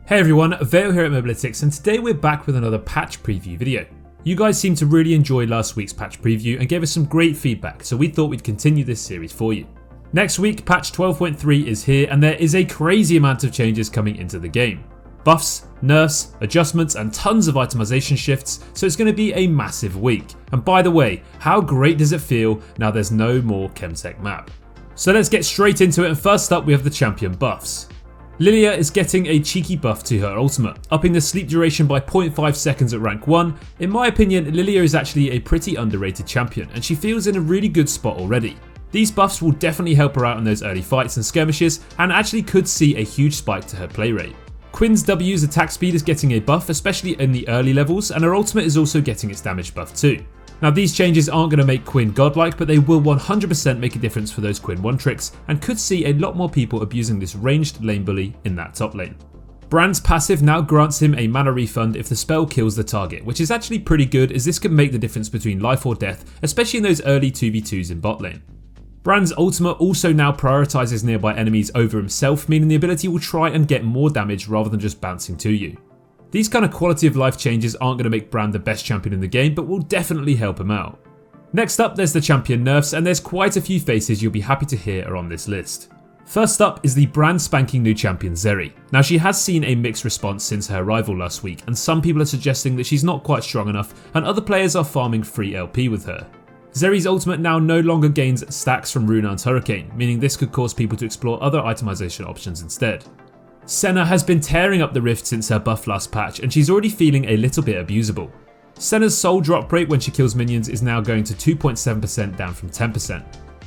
Hey everyone, Vale here at Mobalytics, and today we're back with another patch preview video. You guys seemed to really enjoy last week's patch preview and gave us some great feedback, so we thought we'd continue this series for you. Next week, patch 12.3 is here, and there is a crazy amount of changes coming into the game. Buffs, nerfs, adjustments, and tons of itemization shifts, so it's going to be a massive week. And by the way, how great does it feel now there's no more Chemtech map? So let's get straight into it, and first up we have the champion buffs. Lilia is getting a cheeky buff to her ultimate, upping the sleep duration by 0.5 seconds at rank 1. In my opinion, Lilia is actually a pretty underrated champion, and she feels in a really good spot already. These buffs will definitely help her out in those early fights and skirmishes, and actually could see a huge spike to her play rate. Quinn's W's attack speed is getting a buff, especially in the early levels, and her ultimate is also getting its damage buff too. Now these changes aren't going to make Quinn godlike, but they will 100% make a difference for those Quinn 1 tricks, and could see a lot more people abusing this ranged lane bully in that top lane. Brand's passive now grants him a mana refund if the spell kills the target, which is actually pretty good as this can make the difference between life or death, especially in those early 2v2s in bot lane. Brand's ultimate also now prioritizes nearby enemies over himself, meaning the ability will try and get more damage rather than just bouncing to you. These kind of quality of life changes aren't going to make Brand the best champion in the game, but will definitely help him out. Next up there's the champion nerfs, and there's quite a few faces you'll be happy to hear are on this list. First up is the brand spanking new champion Zeri. Now she has seen a mixed response since her arrival last week, and some people are suggesting that she's not quite strong enough and other players are farming free LP with her. Zeri's ultimate now no longer gains stacks from Runaan's Hurricane, meaning this could cause people to explore other itemization options instead. Senna has been tearing up the rift since her buff last patch, and she's already feeling a little bit abusable. Senna's soul drop rate when she kills minions is now going to 2.7% down from 10%.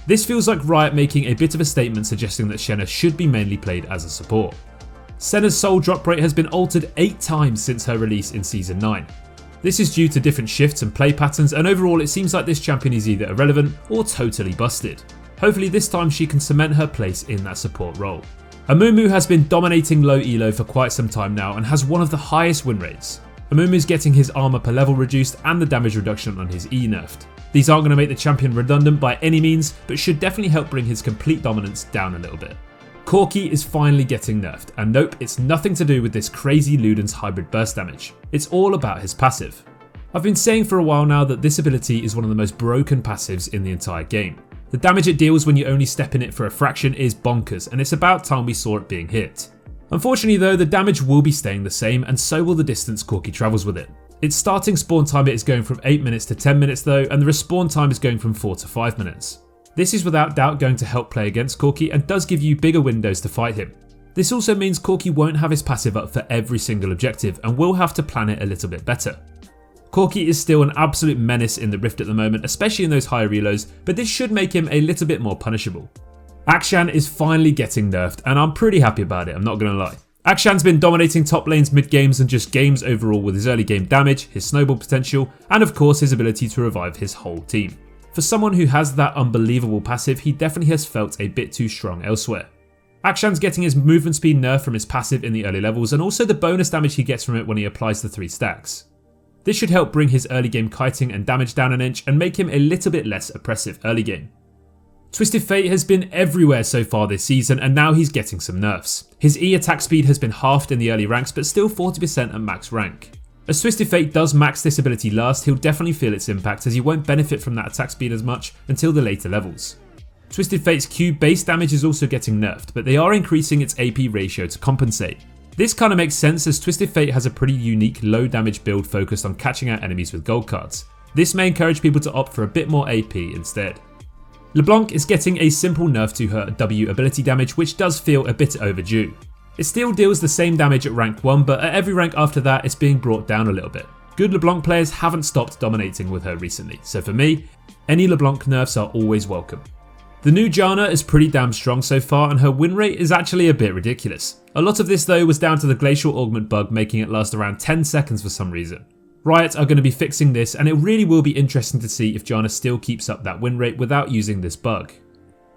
This feels like Riot making a bit of a statement suggesting that Senna should be mainly played as a support. Senna's soul drop rate has been altered 8 times since her release in Season 9. This is due to different shifts and play patterns, and overall it seems like this champion is either irrelevant or totally busted. Hopefully this time she can cement her place in that support role. Amumu has been dominating low elo for quite some time now and has one of the highest win rates. Amumu is getting his armor per level reduced and the damage reduction on his E nerfed. These aren't going to make the champion redundant by any means, but should definitely help bring his complete dominance down a little bit. Corki is finally getting nerfed, and nope, it's nothing to do with this crazy Luden's hybrid burst damage. It's all about his passive. I've been saying for a while now that this ability is one of the most broken passives in the entire game. The damage it deals when you only step in it for a fraction is bonkers, and it's about time we saw it being hit. Unfortunately though, the damage will be staying the same, and so will the distance Corki travels with it. Its starting spawn time is going from 8 minutes to 10 minutes though, and the respawn time is going from 4 to 5 minutes. This is without doubt going to help play against Corki and does give you bigger windows to fight him. This also means Corki won't have his passive up for every single objective and will have to plan it a little bit better. Corki is still an absolute menace in the Rift at the moment, especially in those higher relos, but this should make him a little bit more punishable. Akshan is finally getting nerfed, and I'm pretty happy about it, I'm not going to lie. Akshan's been dominating top lanes mid games and just games overall with his early game damage, his snowball potential, and of course his ability to revive his whole team. For someone who has that unbelievable passive, he definitely has felt a bit too strong elsewhere. Akshan's getting his movement speed nerfed from his passive in the early levels, and also the bonus damage he gets from it when he applies the 3 stacks. This should help bring his early game kiting and damage down an inch and make him a little bit less oppressive early game. Twisted Fate has been everywhere so far this season, and now he's getting some nerfs. His E attack speed has been halved in the early ranks, but still 40% at max rank. As Twisted Fate does max this ability last, he'll definitely feel its impact as he won't benefit from that attack speed as much until the later levels. Twisted Fate's Q base damage is also getting nerfed, but they are increasing its AP ratio to compensate. This kind of makes sense as Twisted Fate has a pretty unique low damage build focused on catching out enemies with gold cards. This may encourage people to opt for a bit more AP instead. LeBlanc is getting a simple nerf to her W ability damage, which does feel a bit overdue. It still deals the same damage at rank 1, but at every rank after that it's being brought down a little bit. Good LeBlanc players haven't stopped dominating with her recently, so for me, any LeBlanc nerfs are always welcome. The new Janna is pretty damn strong so far, and her win rate is actually a bit ridiculous. A lot of this though was down to the glacial augment bug making it last around 10 seconds for some reason. Riot are going to be fixing this, and it really will be interesting to see if Janna still keeps up that win rate without using this bug.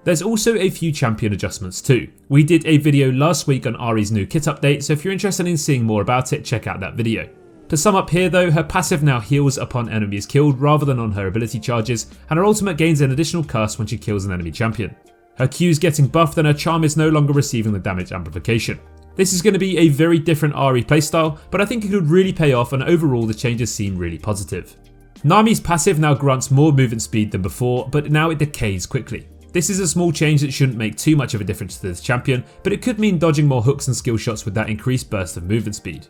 There's also a few champion adjustments too. We did a video last week on Ahri's new kit update, so if you're interested in seeing more about it, check out that video. To sum up here though, her passive now heals upon enemies killed rather than on her ability charges, and her ultimate gains an additional curse when she kills an enemy champion. Her Q is getting buffed and her charm is no longer receiving the damage amplification. This is going to be a very different RE playstyle, but I think it could really pay off, and overall the changes seem really positive. Nami's passive now grants more movement speed than before, but now it decays quickly. This is a small change that shouldn't make too much of a difference to this champion, but it could mean dodging more hooks and skill shots with that increased burst of movement speed.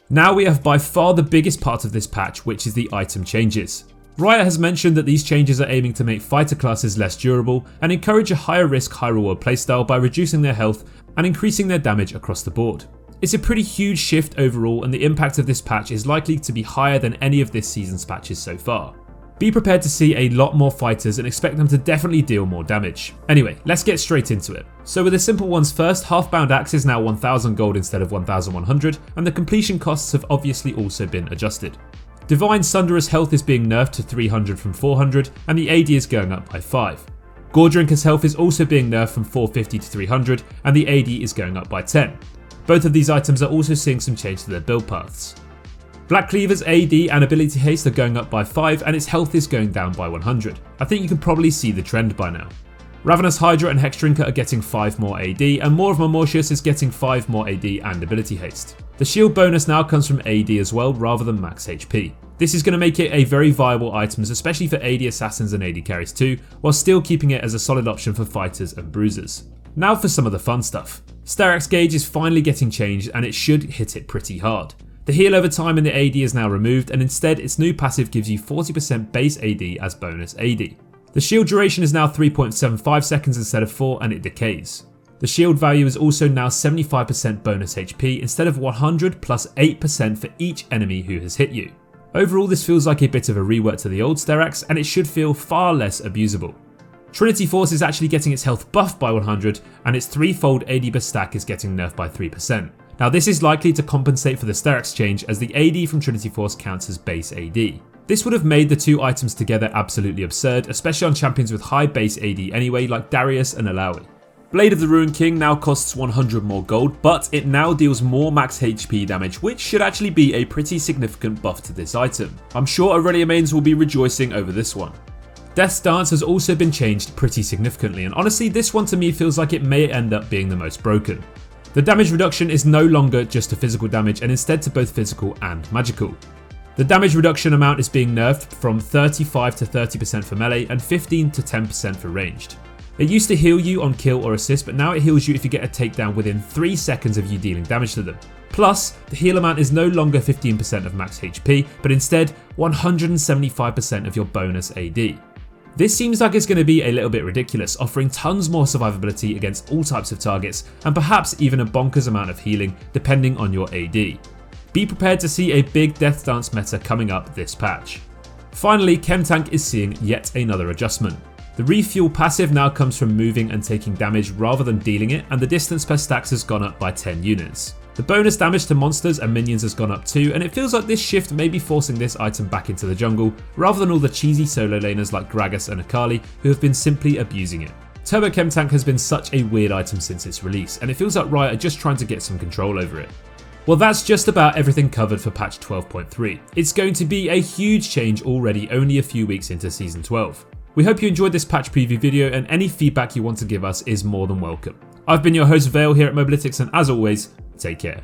Now we have by far the biggest part of this patch, which is the item changes. Riot has mentioned that these changes are aiming to make fighter classes less durable and encourage a higher risk, high reward playstyle by reducing their health and increasing their damage across the board. It's a pretty huge shift overall, and the impact of this patch is likely to be higher than any of this season's patches so far. Be prepared to see a lot more fighters and expect them to definitely deal more damage. Anyway, let's get straight into it. So with the simple ones first, half-bound axe is now 1000 gold instead of 1100, and the completion costs have obviously also been adjusted. Divine Sunderer's health is being nerfed to 300 from 400, and the AD is going up by 5. Gordrinker's health is also being nerfed from 450 to 300, and the AD is going up by 10. Both of these items are also seeing some change to their build paths. Black Cleaver's AD and ability haste are going up by 5, and its health is going down by 100. I think you can probably see the trend by now. Ravenous Hydra and Hexdrinker are getting 5 more AD, and more of Mamortius is getting 5 more AD and ability haste. The shield bonus now comes from AD as well, rather than max HP. This is going to make it a very viable item, especially for AD assassins and AD carries too, while still keeping it as a solid option for fighters and bruisers. Now for some of the fun stuff. Sterak's gauge is finally getting changed, and it should hit it pretty hard. The heal over time in the AD is now removed, and instead its new passive gives you 40% base AD as bonus AD. The shield duration is now 3.75 seconds instead of 4, and it decays. The shield value is also now 75% bonus HP instead of 100 plus 8% for each enemy who has hit you. Overall, this feels like a bit of a rework to the old Sterak's, and it should feel far less abusable. Trinity Force is actually getting its health buffed by 100, and its threefold AD per stack is getting nerfed by 3%. Now this is likely to compensate for the Sterak's change, as the AD from Trinity Force counts as base AD. This would have made the two items together absolutely absurd, especially on champions with high base AD anyway, like Darius and Alawi. Blade of the Ruined King now costs 100 more gold, but it now deals more max HP damage, which should actually be a pretty significant buff to this item. I'm sure Aurelia mains will be rejoicing over this one. Death's Dance has also been changed pretty significantly, and honestly this one to me feels like it may end up being the most broken. The damage reduction is no longer just to physical damage, and instead to both physical and magical. The damage reduction amount is being nerfed from 35 to 30% for melee and 15 to 10% for ranged. It used to heal you on kill or assist, but now it heals you if you get a takedown within 3 seconds of you dealing damage to them. Plus, the heal amount is no longer 15% of max HP, but instead 175% of your bonus AD. This seems like it's going to be a little bit ridiculous, offering tons more survivability against all types of targets, and perhaps even a bonkers amount of healing depending on your AD. Be prepared to see a big Death Dance meta coming up this patch. Finally, Chemtank is seeing yet another adjustment. The refuel passive now comes from moving and taking damage rather than dealing it, and the distance per stacks has gone up by 10 units. The bonus damage to monsters and minions has gone up too, and it feels like this shift may be forcing this item back into the jungle, rather than all the cheesy solo laners like Gragas and Akali who have been simply abusing it. Turbo Chemtank has been such a weird item since its release, and it feels like Riot are just trying to get some control over it. Well, that's just about everything covered for patch 12.3. It's going to be a huge change already only a few weeks into season 12. We hope you enjoyed this patch preview video, and any feedback you want to give us is more than welcome. I've been your host Vale here at Mobalytics, and as always, take care.